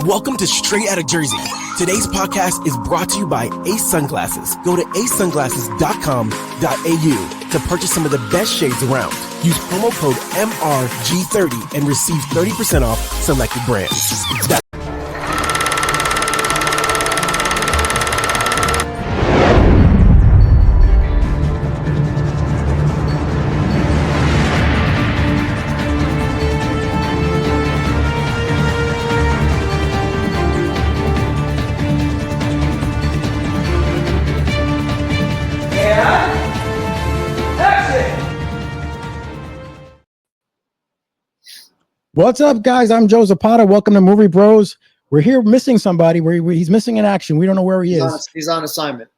Welcome to Straight Outta Jersey. Today's podcast is brought to you by Ace Sunglasses. Go to acesunglasses.com.au to purchase some of the best shades around. Use promo code MRG30 and receive 30% off selected brands. What's up, guys? I'm Joe Zapata. Welcome to Movie Bros. We're here missing somebody. He's missing in action. We don't know where he is. He's on assignment.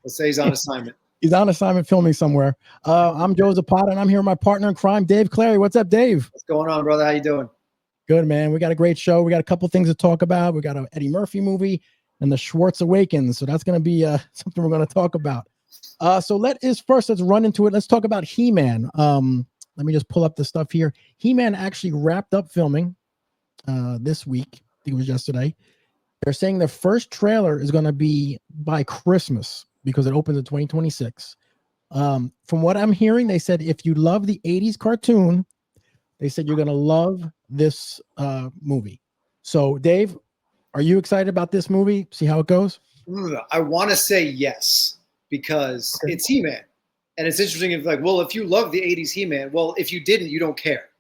Let's say he's on assignment. He's on assignment filming somewhere. I'm Joe Zapata, and I'm here with my partner in crime, Dave Callari. What's up, Dave? What's going on, brother? How you doing? Good, man. We got a great show. We got a couple things to talk about. We got an Eddie Murphy movie and the Schwartz Awakens. So that's going to be something we're going to talk about. So let's run into it. Let's talk about He-Man. Let me just pull up the stuff here. He-Man actually wrapped up filming this week. I think it was yesterday. They're saying the first trailer is going to be by Christmas because it opens in 2026. From what I'm hearing, they said if you love the 80s cartoon, they said you're going to love this movie. So, Dave, are you excited about this movie? See how it goes? I want to say yes because it's He-Man. And it's interesting if if you love the 80s He-Man, well, if you didn't, you don't care.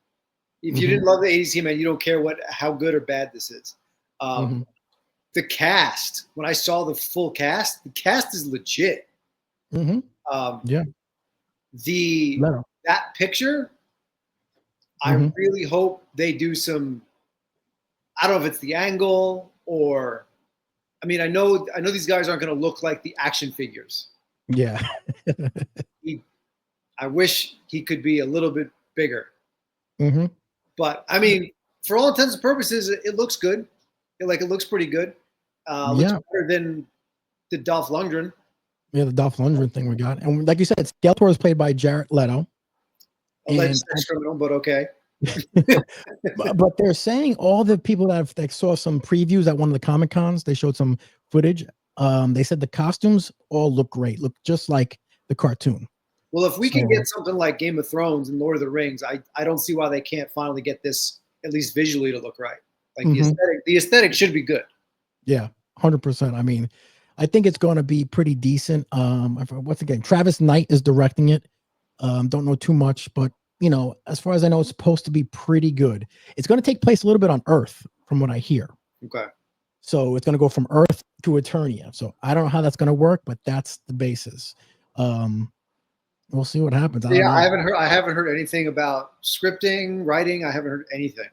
If you didn't love the 80s He-Man, you don't care how good or bad this is. The cast, when I saw the full cast, the cast is legit. Yeah. That picture, I really hope they do some, I don't know if it's the angle or, I know these guys aren't going to look like the action figures. Yeah. I wish he could be a little bit bigger. But for all intents and purposes, it looks good. It looks pretty good. Looks better than the Dolph Lundgren. Yeah, the Dolph Lundgren thing we got. And like you said, Skeletor is played by Jared Leto. Alleged sex criminal, but okay. but they're saying all the people that saw some previews at one of the Comic Cons, they showed some footage. They said the costumes all look great, look just like the cartoon. Well, if we can get something like Game of Thrones and Lord of the Rings, I don't see why they can't finally get this at least visually to look right. The aesthetic should be good. Yeah, 100%. I think it's going to be pretty decent. Once again, Travis Knight is directing it. Don't know too much, but as far as I know, it's supposed to be pretty good. It's going to take place a little bit on Earth, from what I hear. Okay. So it's going to go from Earth to Eternia. So I don't know how that's going to work, but that's the basis. We'll see what happens. I haven't heard anything about scripting, writing. I haven't heard anything.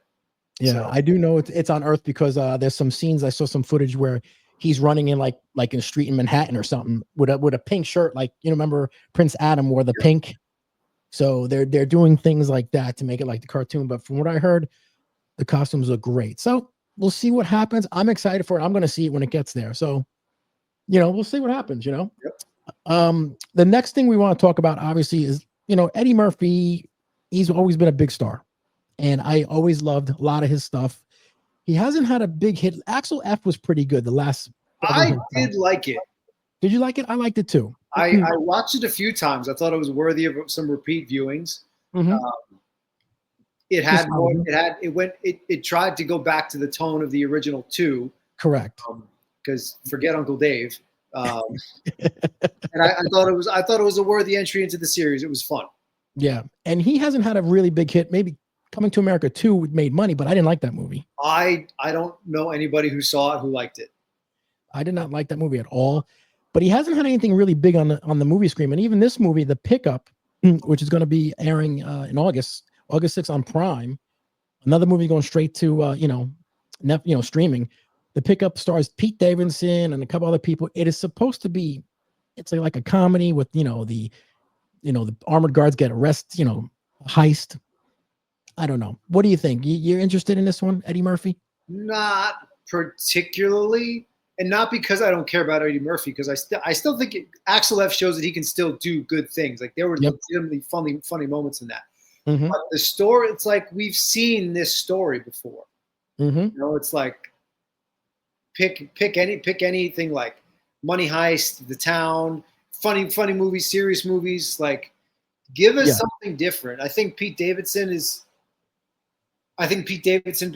Yeah, so. I do know it's on Earth because there's some scenes. I saw some footage where he's running in like in a street in Manhattan or something with a pink shirt. Remember Prince Adam wore the pink. So they're doing things like that to make it like the cartoon. But from what I heard, the costumes look great. So we'll see what happens. I'm excited for it. I'm going to see it when it gets there. So, we'll see what happens, Yep. The next thing we want to talk about, obviously, is, Eddie Murphy. He's always been a big star. And I always loved a lot of his stuff. He hasn't had a big hit. Axel F was pretty good. I did like it. Did you like it? I liked it too. I watched it a few times. I thought it was worthy of some repeat viewings. It tried to go back to the tone of the original two. Correct. Because forget Uncle Dave. And I thought it was a worthy entry into the series. It was fun. Yeah, and he hasn't had a really big hit. Maybe Coming to America 2 made money, but I didn't like that movie. I don't know anybody who saw it who liked it. I did not like that movie at all. But he hasn't had anything really big on the movie screen. And even this movie, The Pickup, which is going to be airing in August 6th on Prime, another movie going straight to streaming. The Pickup stars Pete Davidson and a couple other people. It is supposed to be, it's like a comedy with the armored guards get arrested, heist. I don't know. What do you think? You're interested in this one, Eddie Murphy? Not particularly. And not because I don't care about Eddie Murphy, because I still think Axel F shows that he can still do good things. Like there were legitimately funny moments in that. Mm-hmm. But the story, it's like we've seen this story before. Mm-hmm. You know, it's like pick anything like Money Heist, The Town, funny movies, serious movies. Like, give us something different. I think Pete Davidson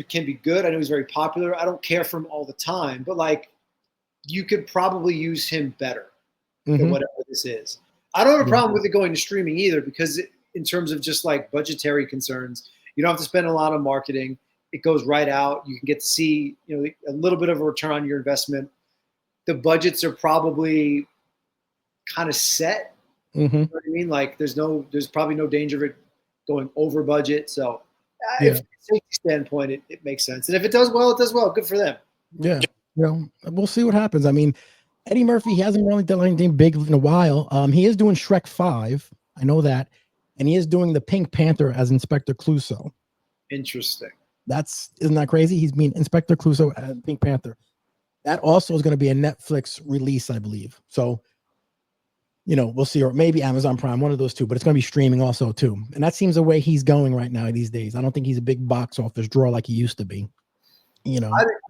can be good. I know he's very popular. I don't care for him all the time, but like, you could probably use him better than whatever this is. I don't have a problem with it going to streaming either, because in terms of just like budgetary concerns, you don't have to spend a lot on marketing. It goes right out. You can get to see, a little bit of a return on your investment. The budgets are probably kind of set. You know what I mean? Like, there's probably no danger of it going over budget. So from a safety standpoint, it makes sense. And if it does well, it does well. Good for them. Yeah. We'll see what happens. I mean, Eddie Murphy, he hasn't really done anything big in a while. He is doing Shrek 5. I know that. And he is doing the Pink Panther as Inspector Clouseau. Interesting. Isn't that crazy? He's being Inspector Clouseau as Pink Panther. That also is going to be a Netflix release, I believe. So, we'll see, or maybe Amazon Prime, one of those two, but it's going to be streaming also too. And that seems the way he's going right now these days. I don't think he's a big box office draw like he used to be.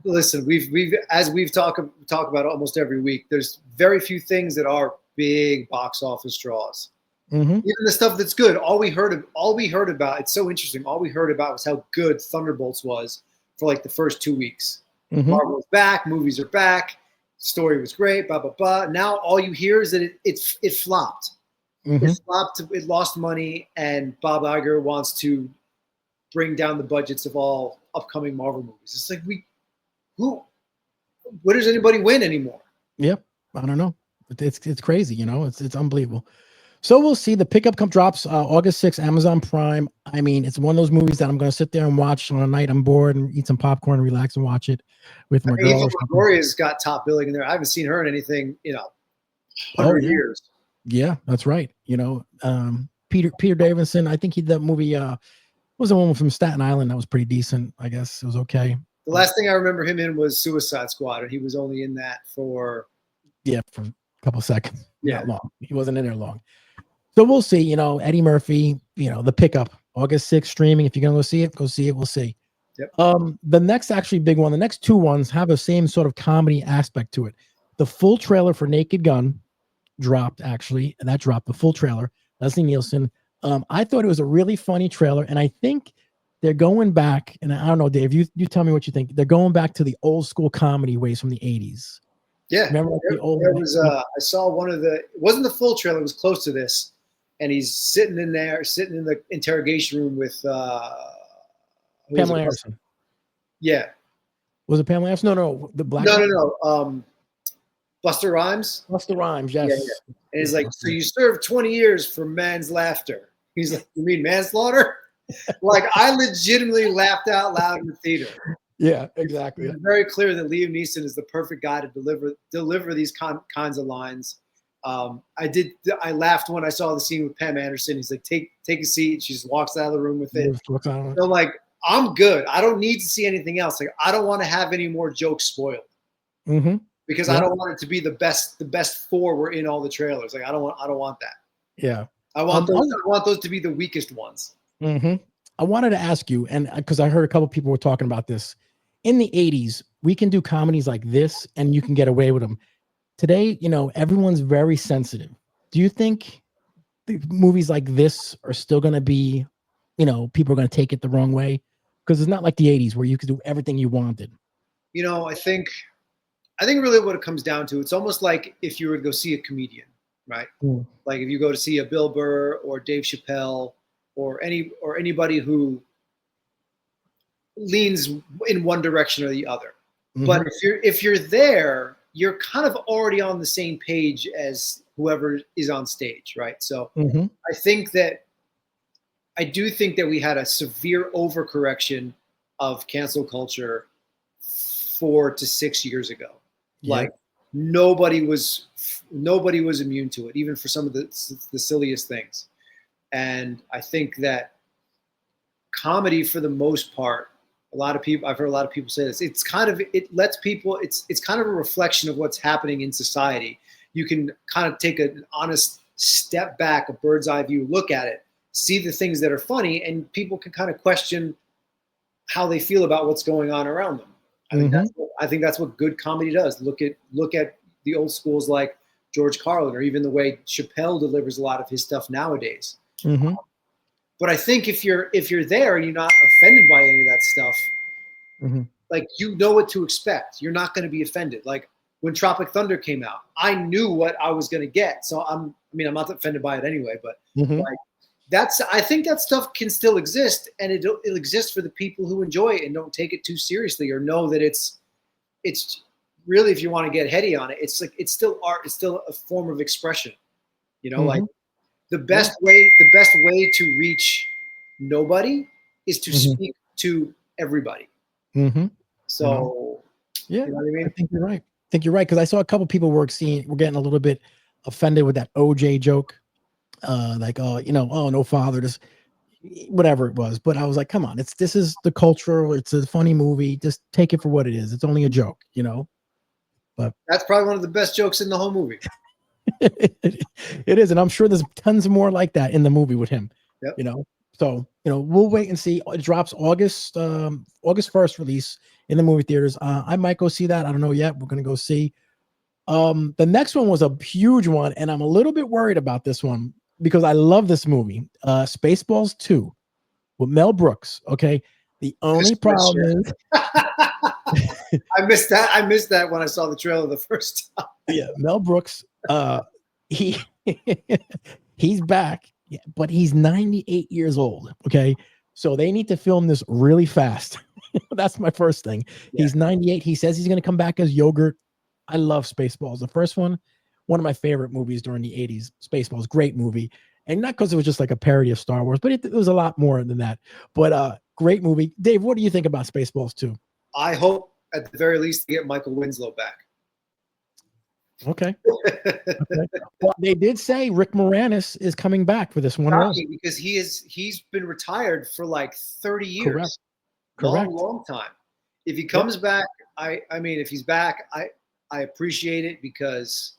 Listen, we've talked about almost every week. There's very few things that are big box office draws. Even the stuff that's good. All we heard about. It's so interesting. All we heard about was how good Thunderbolts was for like the first 2 weeks. Marvel's back. Movies are back. Story was great. Blah blah blah. Now all you hear is that it flopped. It flopped. It lost money, and Bob Iger wants to bring down the budgets of all upcoming Marvel movies. It's like, what does anybody win anymore? Yep. I don't know. It's crazy, it's unbelievable. So we'll see. The Pickup drops August 6th, Amazon Prime. I mean, it's one of those movies that I'm going to sit there and watch on a night I'm bored and eat some popcorn, relax and watch it with my girl. Eva Longoria's got top billing in there. I haven't seen her in anything, 100 years. Yeah, that's right. Peter Davison, I think he did that movie, was the one from Staten Island that was pretty decent. I guess it was okay. The last thing I remember him in was Suicide Squad, and he was only in that for a couple seconds. Yeah, not long. He wasn't in there long. So we'll see. Eddie Murphy. The Pickup, August 6th streaming. If you're gonna go see it, go see it. We'll see. Yep. The next actually big one. The next two ones have the same sort of comedy aspect to it. The full trailer for Naked Gun dropped actually, and that dropped the full trailer. Leslie Nielsen. I thought it was a really funny trailer, and I think they're going back, and I don't know, Dave, you tell me what you think. They're going back to the old school comedy ways from the 80s. Yeah. Remember the old I saw one of it wasn't the full trailer, it was close to this, and he's sitting in the interrogation room with Pamela Anderson. Yeah. Was it Pamela Anderson? No, the black. No. Buster Rhymes. Buster Rhymes, yes. Yeah. And he's like, so you served 20 years for man's laughter. He's like, you mean manslaughter? Like, I legitimately laughed out loud in the theater. Yeah, exactly. It's very clear that Liam Neeson is the perfect guy to deliver these kinds of lines. I laughed when I saw the scene with Pam Anderson. He's like, take a seat. She just walks out of the room with it. So like, I'm good. I don't need to see anything else. Like, I don't want to have any more jokes spoiled. Because I don't want it to be the best four were in all the trailers. Like, I don't want that. Yeah. I want those to be the weakest ones. I wanted to ask you, and because I heard a couple people were talking about this, in the 80s, we can do comedies like this and you can get away with them. Today, everyone's very sensitive. Do you think the movies like this are still going to be, people are going to take it the wrong way? Because it's not like the 80s where you could do everything you wanted. I think really what it comes down to, it's almost like if you were to go see a comedian, right? Like if you go to see a Bill Burr or Dave Chappelle or anybody who leans in one direction or the other. But if you're there, you're kind of already on the same page as whoever is on stage, right? So I do think that we had a severe overcorrection of cancel culture 4 to 6 years ago. Like nobody was immune to it, even for some of the silliest things. And I think that comedy, for the most part, I've heard a lot of people say this. It lets people. It's kind of a reflection of what's happening in society. You can kind of take an honest step back, a bird's eye view, look at it, see the things that are funny, and people can kind of question how they feel about what's going on around them. I think that's what good comedy does. Look at the old schools like George Carlin, or even the way Chappelle delivers a lot of his stuff nowadays. But I think if you're there and you're not offended by any of that stuff, like, you know what to expect. You're not going to be offended. Like when Tropic Thunder came out, I knew what I was going to get. So I'm not offended by it anyway, but like, I think that stuff can still exist, and it'll exist for the people who enjoy it and don't take it too seriously, or know that it's really, if you want to get heady on it, it's like, it's still art. It's still a form of expression, you know, like the best way to reach nobody is to speak to everybody. So, yeah, you know what I mean? I think you're right. Because I saw a couple people were getting a little bit offended with that OJ joke. Like, oh, no father, just whatever it was. But I was like, come on, this is the culture. It's a funny movie. Just take it for what it is. It's only a joke, But that's probably one of the best jokes in the whole movie. It is, and I'm sure there's tons more like that in the movie with him. So we'll wait and see. It drops August 1st release in the movie theaters. I might go see that. I don't know yet. We're gonna go see. The next one was a huge one, and I'm a little bit worried about this one because I love this movie, Spaceballs 2 with Mel Brooks. Okay, the only problem is I missed that when I saw the trailer the first time. Yeah, Mel Brooks, he's back, but he's 98 years old. Okay, so they need to film this really fast. That's my first thing. He's 98. He says he's going to come back as Yogurt. I love Spaceballs. The first one of my favorite movies during the 80s. Spaceballs, great movie. And not because it was just like a parody of Star Wars, but it was a lot more than that. But great movie. Dave, what do you think about Spaceballs 2? I hope at the very least to get Michael Winslow back. Okay. Well, they did say Rick Moranis is coming back for this one role. Because he's been retired for like 30 years. Correct. Long time. If he comes back, if he's back, I appreciate it, because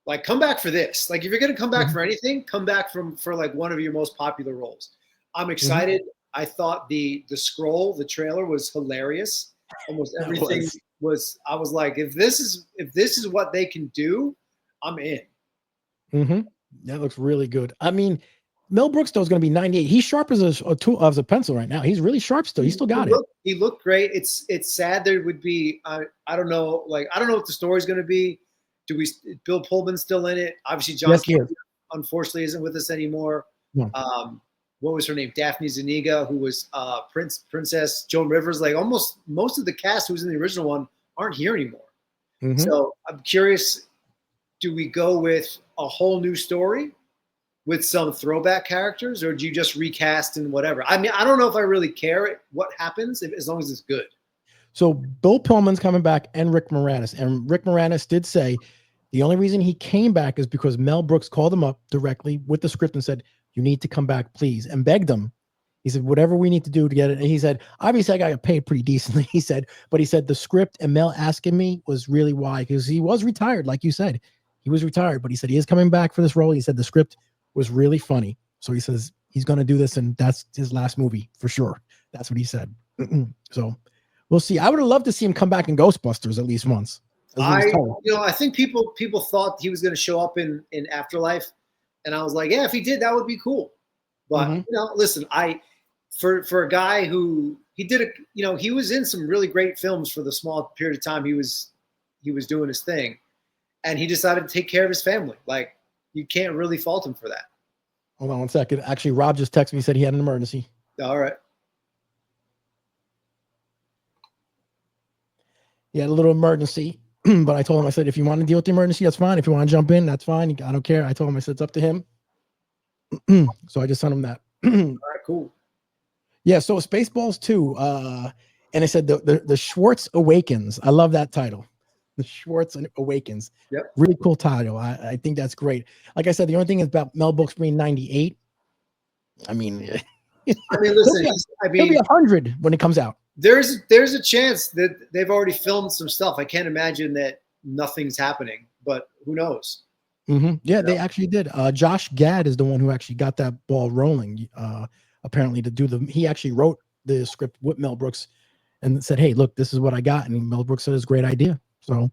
like, come back for this. Like, if you're going to come back for anything, come back for like one of your most popular roles. I'm excited. I thought the scroll, the trailer was hilarious. Almost everything was. I was like, if this is what they can do, I'm in. That looks really good. I mean, Mel Brooks though is going to be 98. He's sharp as a pencil right now. He's really sharp still. He still got it. He looked great. It's sad there would be. I don't know. Like, I don't know what the story's going to be. Bill Pullman's still in it? Obviously, John Campbell unfortunately isn't with us anymore. No. What was her name? Daphne Zuniga, who was Princess Joan Rivers. Like, almost most of the cast who was in the original one aren't here anymore. So I'm curious, do we go with a whole new story with some throwback characters, or do you just recast and whatever? I mean, I don't know if I really care what happens, as long as it's good. So Bill Pullman's coming back, and Rick Moranis. And Rick Moranis did say the only reason he came back is because Mel Brooks called him up directly with the script and said, you need to come back, please, and begged him. He said, whatever we need to do to get it. And he said, obviously I got paid pretty decently. He said the script and Mel asking me was really why, because he was retired. Like you said, he was retired, but he said he is coming back for this role. He said the script was really funny. So he says he's going to do this, and that's his last movie for sure. That's what he said. So we'll see. I would have loved to see him come back in Ghostbusters at least once. I think people thought he was going to show up in Afterlife, and I was like, yeah, if he did, that would be cool. But listen, for a guy who he was in some really great films for the small period of time he was doing his thing, and he decided to take care of his family. Like, you can't really fault him for that. Hold on one second. Actually, Rob just texted me, said he had an emergency. All right. He had a little emergency, but I told him, I said, if you want to deal with the emergency, that's fine. If you want to jump in, that's fine. I don't care. I told him, I said, it's up to him. So I just sent him that. All right, cool. Yeah, so Spaceballs 2. And I said the Schwartz Awakens. I love that title. The Schwartz Awakens. Yep. Really cool title. I think that's great. Like I said, the only thing is about Mel Brooks being 98. I mean, listen, he'll be 100 when it comes out. There's a chance that they've already filmed some stuff. I can't imagine that nothing's happening, but who knows? Yeah, they actually did. Josh Gad is the one who actually got that ball rolling. Apparently, he actually wrote the script with Mel Brooks and said, "Hey, look, this is what I got." And Mel Brooks said, "It's a great idea." So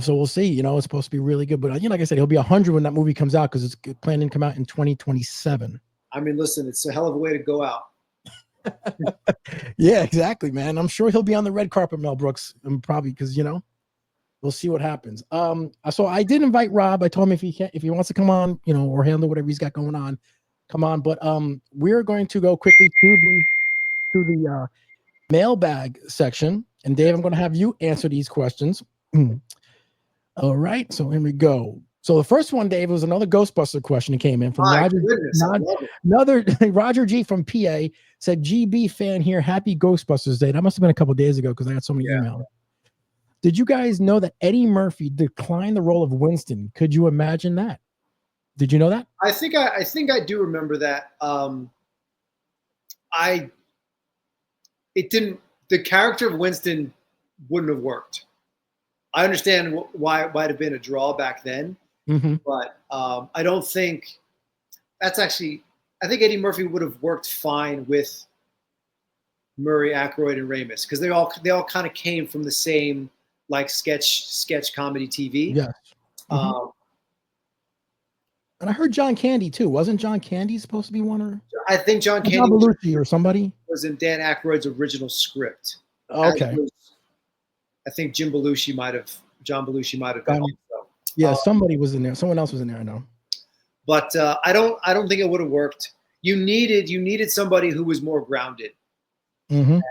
we'll see. You know, it's supposed to be really good, but like I said, he'll be 100 when that movie comes out because it's planning to come out in 2027. I mean, listen, it's a hell of a way to go out. Yeah, exactly, man. I'm sure he'll be on the red carpet, Mel Brooks, and probably because we'll see what happens. So I did invite Rob. I told him if he wants to come on, or handle whatever he's got going on, come on. But we're going to go quickly to the mailbag section, and Dave, I'm going to have you answer these questions. All right, so here we go. So the first one, Dave, was another Ghostbuster question that came in from another Roger G from PA. Said, GB fan here, happy Ghostbusters Day. That must have been a couple days ago because I got so many emails. Did you guys know that Eddie Murphy declined the role of Winston? Could you imagine that? Did you know that? I think I do remember that. The character of Winston wouldn't have worked. I understand why it might have been a draw back then, but I don't think that's actually. I think Eddie Murphy would have worked fine with Murray, Aykroyd, and Ramis because they all kind of came from the same like sketch comedy TV. Yeah. And I heard John Candy too. Wasn't John Candy supposed to be one? Or I think John Candy Belushi or somebody was in Dan Aykroyd's original script. Okay. I think John Belushi might have been. Yeah, somebody was in there. Someone else was in there. I know. But I don't think it would have worked. You needed somebody who was more grounded. And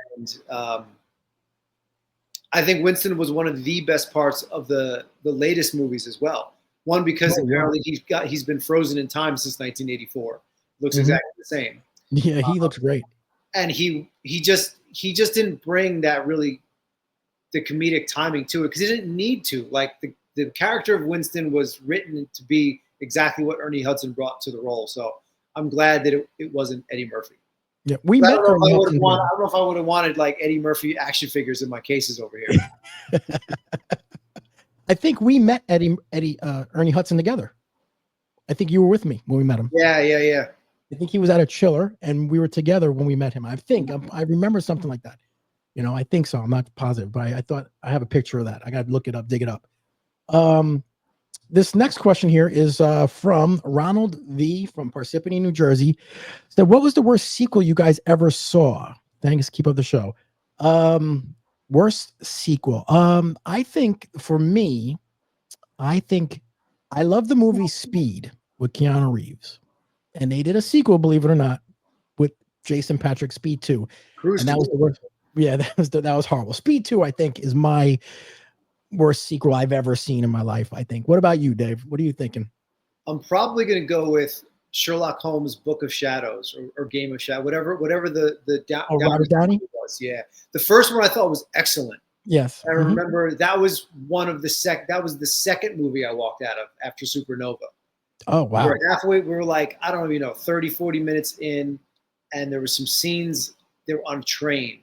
I think Winston was one of the best parts of the latest movies as well. One, because apparently he's been frozen in time since 1984. Looks exactly the same. Yeah, he looks great. And he just didn't bring that really the comedic timing to it because he didn't need to. Like the character of Winston was written to be exactly what Ernie Hudson brought to the role. So I'm glad that it wasn't Eddie Murphy. Yeah, I don't know if I would have wanted like Eddie Murphy action figures in my cases over here. I think we met Ernie Hudson together. I think you were with me when we met him. Yeah. I think he was at a chiller and we were together when we met him. I think I remember something like that. I think so. I'm not positive, but I thought I have a picture of that. I got to look it up, dig it up. This next question here is from Ronald V from Parsippany, New Jersey. So what was the worst sequel you guys ever saw? Thanks. Keep up the show. Worst sequel. I think for me, I love the movie Speed with Keanu Reeves. And they did a sequel, believe it or not, with Jason Patrick, Speed 2. And that was the worst. Yeah, that was horrible. Speed 2, I think, is my worst sequel I've ever seen in my life, I think. What about you, Dave? What are you thinking? I'm probably going to go with Sherlock Holmes' Book of Shadows or Game of Shadows, whatever the Robert Downey was. Yeah, the first one I thought was excellent. Yes, I remember that was that was the second movie I walked out of after Supernova. Oh wow! We were halfway. We were like, I don't even know, 30, 40 minutes in, and there were some scenes. They were on a train,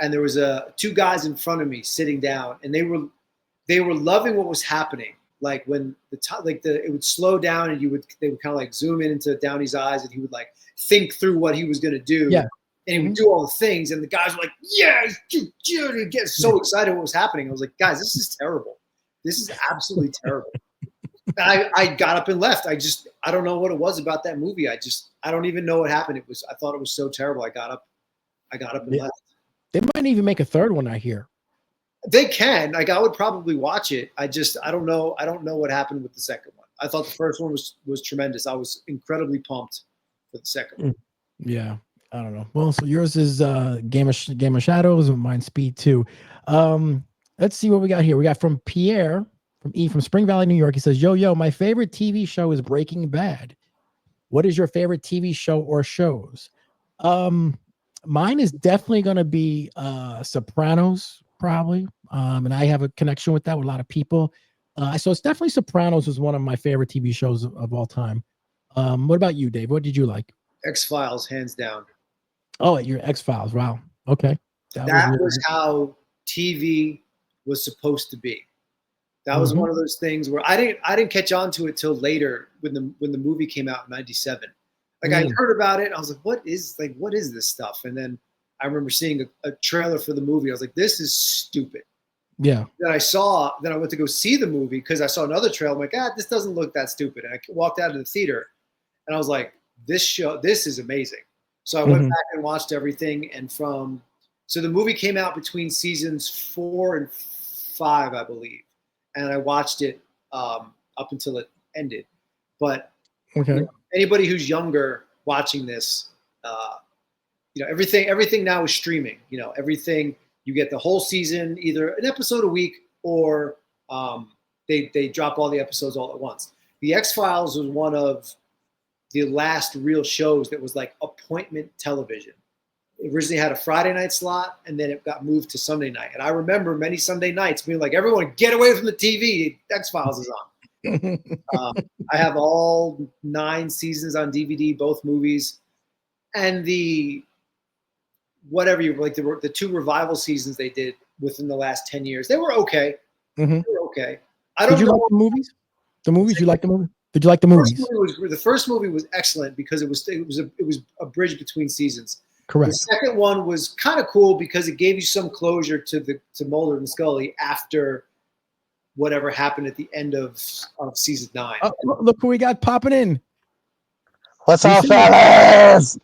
and there was two guys in front of me sitting down, and they were loving what was happening. Like when it would slow down and they would kind of like zoom in into Downey's eyes and he would like think through what he was going to do. Yeah. And he would do all the things. And the guys were like, yeah, he'd get so excited what was happening. I was like, guys, this is terrible. This is absolutely terrible. And I got up and left. I don't know what it was about that movie. I don't even know what happened. I thought it was so terrible. I got up and left. They might even make a third one, I hear. They can. Like, I would probably watch it. I don't know. I don't know what happened with the second one. I thought the first one was tremendous. I was incredibly pumped for the second one. Yeah. I don't know. Well, so yours is Game of Shadows and mine Speed 2. Let's see what we got here. We got from Pierre from Spring Valley, New York. He says, yo, my favorite TV show is Breaking Bad. What is your favorite TV show or shows? Mine is definitely going to be Sopranos. Probably. And I have a connection with that with a lot of people. So it's definitely Sopranos is one of my favorite TV shows of all time. What about you, Dave? What did you like? X-Files, hands down. Oh, your X-Files. Wow. Okay. That was how TV was supposed to be. That was one of those things where I didn't catch on to it till later when the movie came out in '97. Like I heard about it, and I was like, what is this stuff? And then I remember seeing a trailer for the movie. I was like, this is stupid. Yeah. Then I went to go see the movie because I saw another trailer. I'm like, this doesn't look that stupid. And I walked out of the theater and I was like, this is amazing. So I went back and watched everything. And so the movie came out between seasons 4 and 5, I believe. And I watched it up until it ended. But anybody who's younger watching this, everything now is streaming. Everything. You get the whole season, either an episode a week or they drop all the episodes all at once. The X-Files was one of the last real shows that was like appointment television. It originally had a Friday night slot, and then it got moved to Sunday night. And I remember many Sunday nights being like, everyone get away from the TV. X-Files is on. I have all 9 seasons on DVD, both movies. And the 2 revival seasons they did within the last 10 years, they were okay. They were okay. Did you like the movies? The movies? You like the movie? Did you like the movies? The first movie was excellent because it was a bridge between seasons. Correct. The second one was kind of cool because it gave you some closure to Mulder and Scully after whatever happened at the end of season 9. Look who we got popping in. What's up, fellas?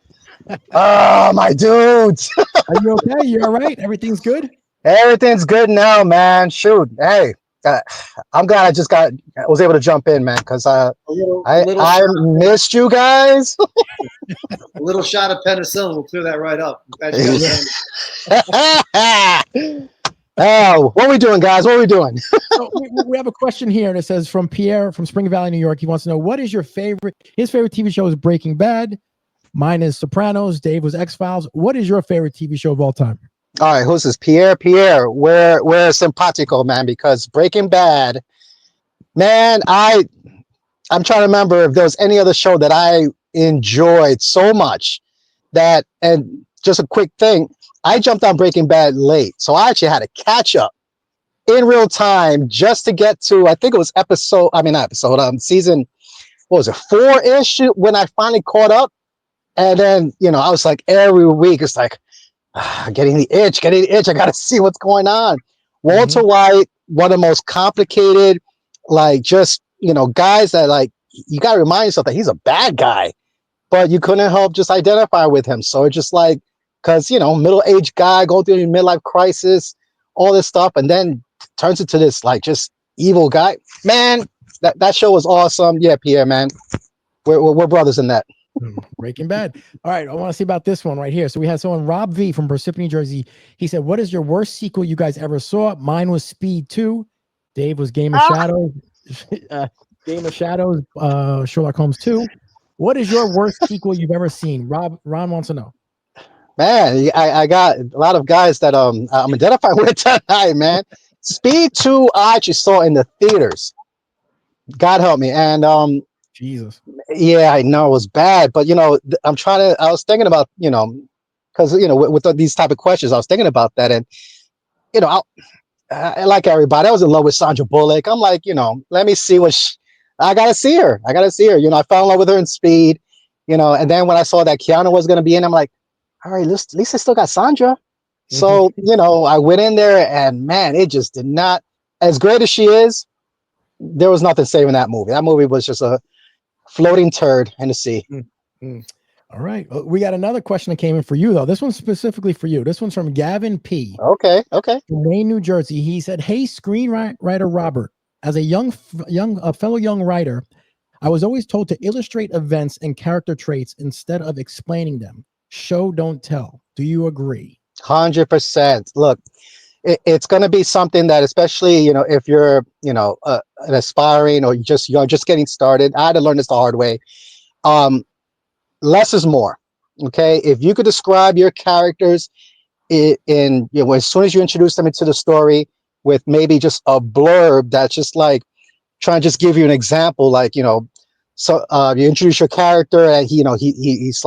Oh, my dudes. Are you okay? You all right? Everything's good? Everything's good now, man. Shoot. Hey, I'm glad I was able to jump in, man, because I missed you guys. A little shot of penicillin will clear that right up. Oh, what are we doing, guys? What are we doing? So we have a question here that says from Pierre from Spring Valley, New York. He wants to know, what is his favorite TV show is Breaking Bad. Mine is Sopranos. Dave was X-Files. What is your favorite TV show of all time? All right, who's this? Pierre, we're simpatico, man, because Breaking Bad, man, I'm trying to remember if there was any other show that I enjoyed so much and just a quick thing, I jumped on Breaking Bad late, so I actually had to catch up in real time just to get to, I think it was season, what was it, 4-ish when I finally caught up. And then, I was like, every week, it's like, getting the itch. I got to see what's going on. Walter White, one of the most complicated, guys that, you got to remind yourself that he's a bad guy, but you couldn't help just identify with him. So it's just because, middle-aged guy going through a midlife crisis, all this stuff, and then turns into this, just evil guy. Man, that show was awesome. Yeah, Pierre, man. We're brothers in that. Breaking Bad. All right, I want to see about this one right here. So we had someone, Rob V from Parsippany, New Jersey. He said, what is your worst sequel you guys ever saw? Mine was Speed 2. Dave was Game of Shadows. Sherlock Holmes 2. What is your worst sequel you've ever seen? Ron wants to know. Man, I got a lot of guys that I'm identifying with tonight, man. Speed 2 I actually saw in the theaters. God help me. And Jesus. Yeah, I know it was bad, but I was thinking about, because with these type of questions, I was thinking about that, and I like everybody. I was in love with Sandra Bullock. I'm like, let me see I gotta see her. I fell in love with her in Speed, and then when I saw that Keanu was gonna be in, I'm like, all right, at least I still got Sandra. So I went in there, and man, it just did not, as great as she is, there was nothing saving that movie. That movie was just a floating turd in the sea. All right. We got another question that came in for you, though. This one's specifically for you. This one's from Gavin P. Okay. From Wayne, New Jersey. He said, hey, screenwriter Robert, as a fellow young writer, I was always told to illustrate events and character traits instead of explaining them. Show, don't tell. Do you agree? 100%. Look, it's going to be something that, especially, if you're, an aspiring or you're just getting started. I had to learn this the hard way. Less is more. Okay. If you could describe your characters as soon as you introduce them into the story with maybe just a blurb, that's just trying to just give you an example, so you introduce your character and he's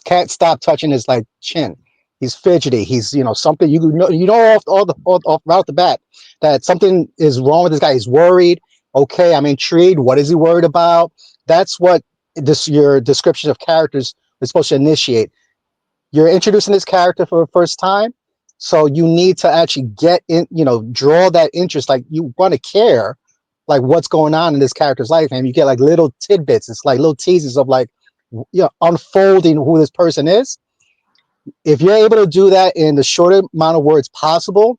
can't stop touching his chin. He's fidgety. He's something off right off the bat that something is wrong with this guy. He's worried. Okay, I'm intrigued. What is he worried about? That's what your description of characters is supposed to initiate. you're introducing this character for the first time. So you need to actually get in, draw that interest. Like you want to care, like what's going on in this character's life. And you get like little tidbits. It's like little teases of like, unfolding who this person is. If you're able to do that in the shortest amount of words possible,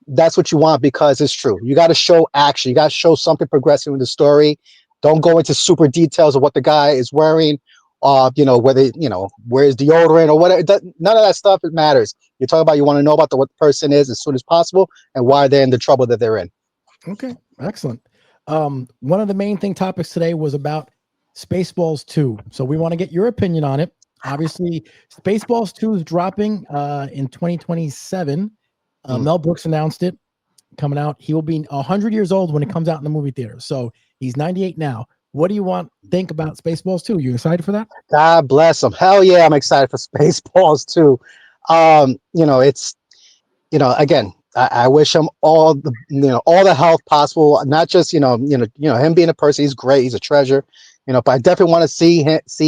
that's what you want, because it's true. You got to show action. You got to show something progressing with the story. Don't go into super details of what the guy is wearing, whether, where's deodorant or whatever. None of that stuff, it matters. You're talking about, you want to know about what the person is as soon as possible and why they're in the trouble that they're in. Okay, excellent. One of the main topics today was about Spaceballs 2. So we want to get your opinion on it. Obviously, Spaceballs 2 is dropping in 2027. Mel Brooks announced it coming out. He will be 100 years old when it comes out in the movie theater. So he's 98 now. What do you think about Spaceballs 2? You excited for that? God bless him. Hell yeah, I'm excited for Spaceballs 2. It's, again, I wish him all the health possible. Not just, him being a person, he's great. He's a treasure, but I definitely want to see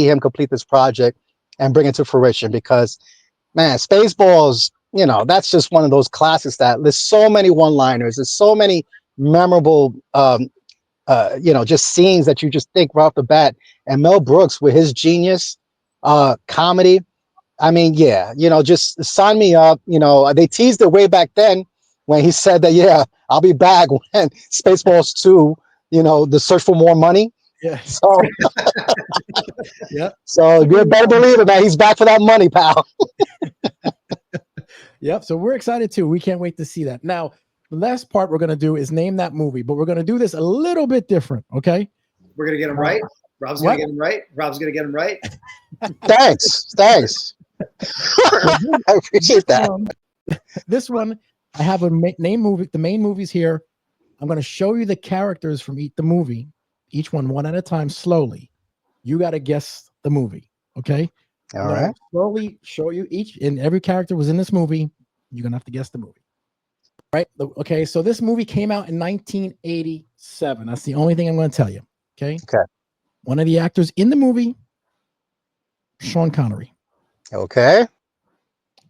him complete this project and bring it to fruition, because, man, Spaceballs, that's just one of those classics that there's so many one-liners. There's so many memorable, just scenes that you just think right off the bat. And Mel Brooks with his genius comedy. I mean, yeah, just sign me up. They teased it way back then when he said that, yeah, I'll be back when Spaceballs 2, the search for more money. Yeah. So, yeah. So you better believe it, man. He's back for that money, pal. Yep. So we're excited too. We can't wait to see that. Now, the last part we're going to do is name that movie, but we're going to do this a little bit different. Okay. We're going to get them right. Rob's going to get them right. Rob's going to get them right. Thanks. I appreciate that. This one, I have a name movie. The main movies here. I'm going to show you the characters from the movie, each one at a time, slowly. You got to guess the movie. Okay. All right. Slowly show you each, and every character was in this movie. You're going to have to guess the movie. Right. Okay. So this movie came out in 1987. That's the only thing I'm going to tell you. Okay. Okay. One of the actors in the movie, Sean Connery. Okay.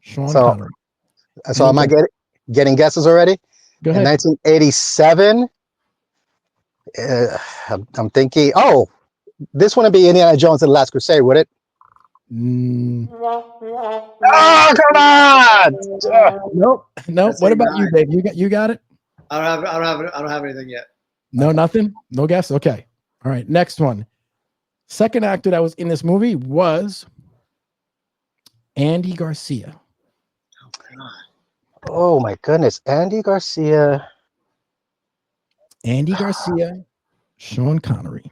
Sean Connery. So am I getting guesses already? Go ahead. In 1987, I'm thinking, this wouldn't be Indiana Jones and the Last Crusade, would it? Oh, come on! Nope. What about you, Dave? You got it? I don't have anything yet. No, nothing? No guess? Okay. All right. Next one. Second actor that was in this movie was Andy Garcia. Oh, God. Oh, my goodness. Andy Garcia, Sean Connery.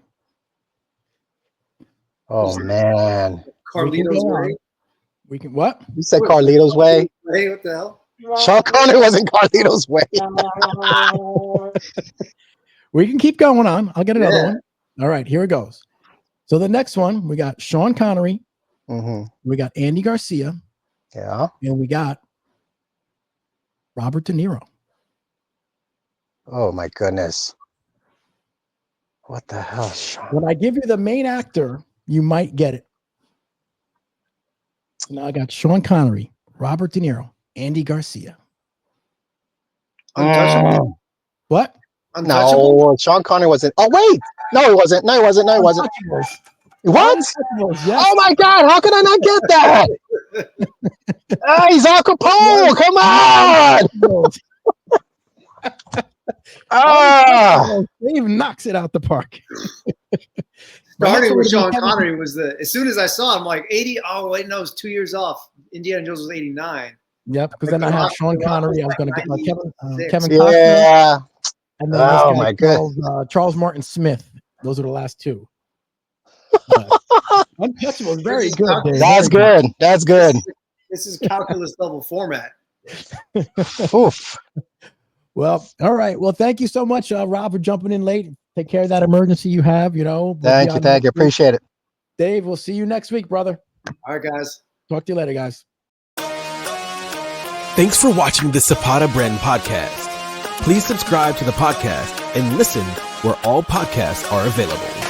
Oh, man. Carlito's Way. We can what? You said Carlito's Way? Hey, what the hell? Sean Connery wasn't Carlito's Way. We can keep going on. I'll get another one. All right, here it goes. So the next one, we got Sean Connery. Mm-hmm. We got Andy Garcia. Yeah. And we got Robert De Niro. Oh, my goodness. What the hell, Sean? When I give you the main actor, you might get it. So now I got Sean Connery, Robert De Niro, Andy Garcia. Untouchable. What? Untouchable? No, Sean Connery wasn't. Oh, wait. No, he wasn't. What? Yes. Oh, my God. How can I not get that? He's Al Capone. Come on. Dave knocks it out the park. Starting with Sean Connery was as soon as I saw him, like 80. Oh, wait, no, it was 2 years off. Indiana Jones was 89. Yep, because then I have Sean Connery. I was going to get Kevin Costner. Yeah. And then oh, my God. Charles Martin Smith. Those are the last two. Untouchable is very good. Dave. That's good. That's good. This is calculus level format. Oof. Well, all right. Well, thank you so much, Rob, for jumping in late. Take care of that emergency you have, Thank you. Appreciate it. Dave, we'll see you next week, brother. All right, guys. Talk to you later, guys. Thanks for watching the Zapata Brand Podcast. Please subscribe to the podcast and listen where all podcasts are available.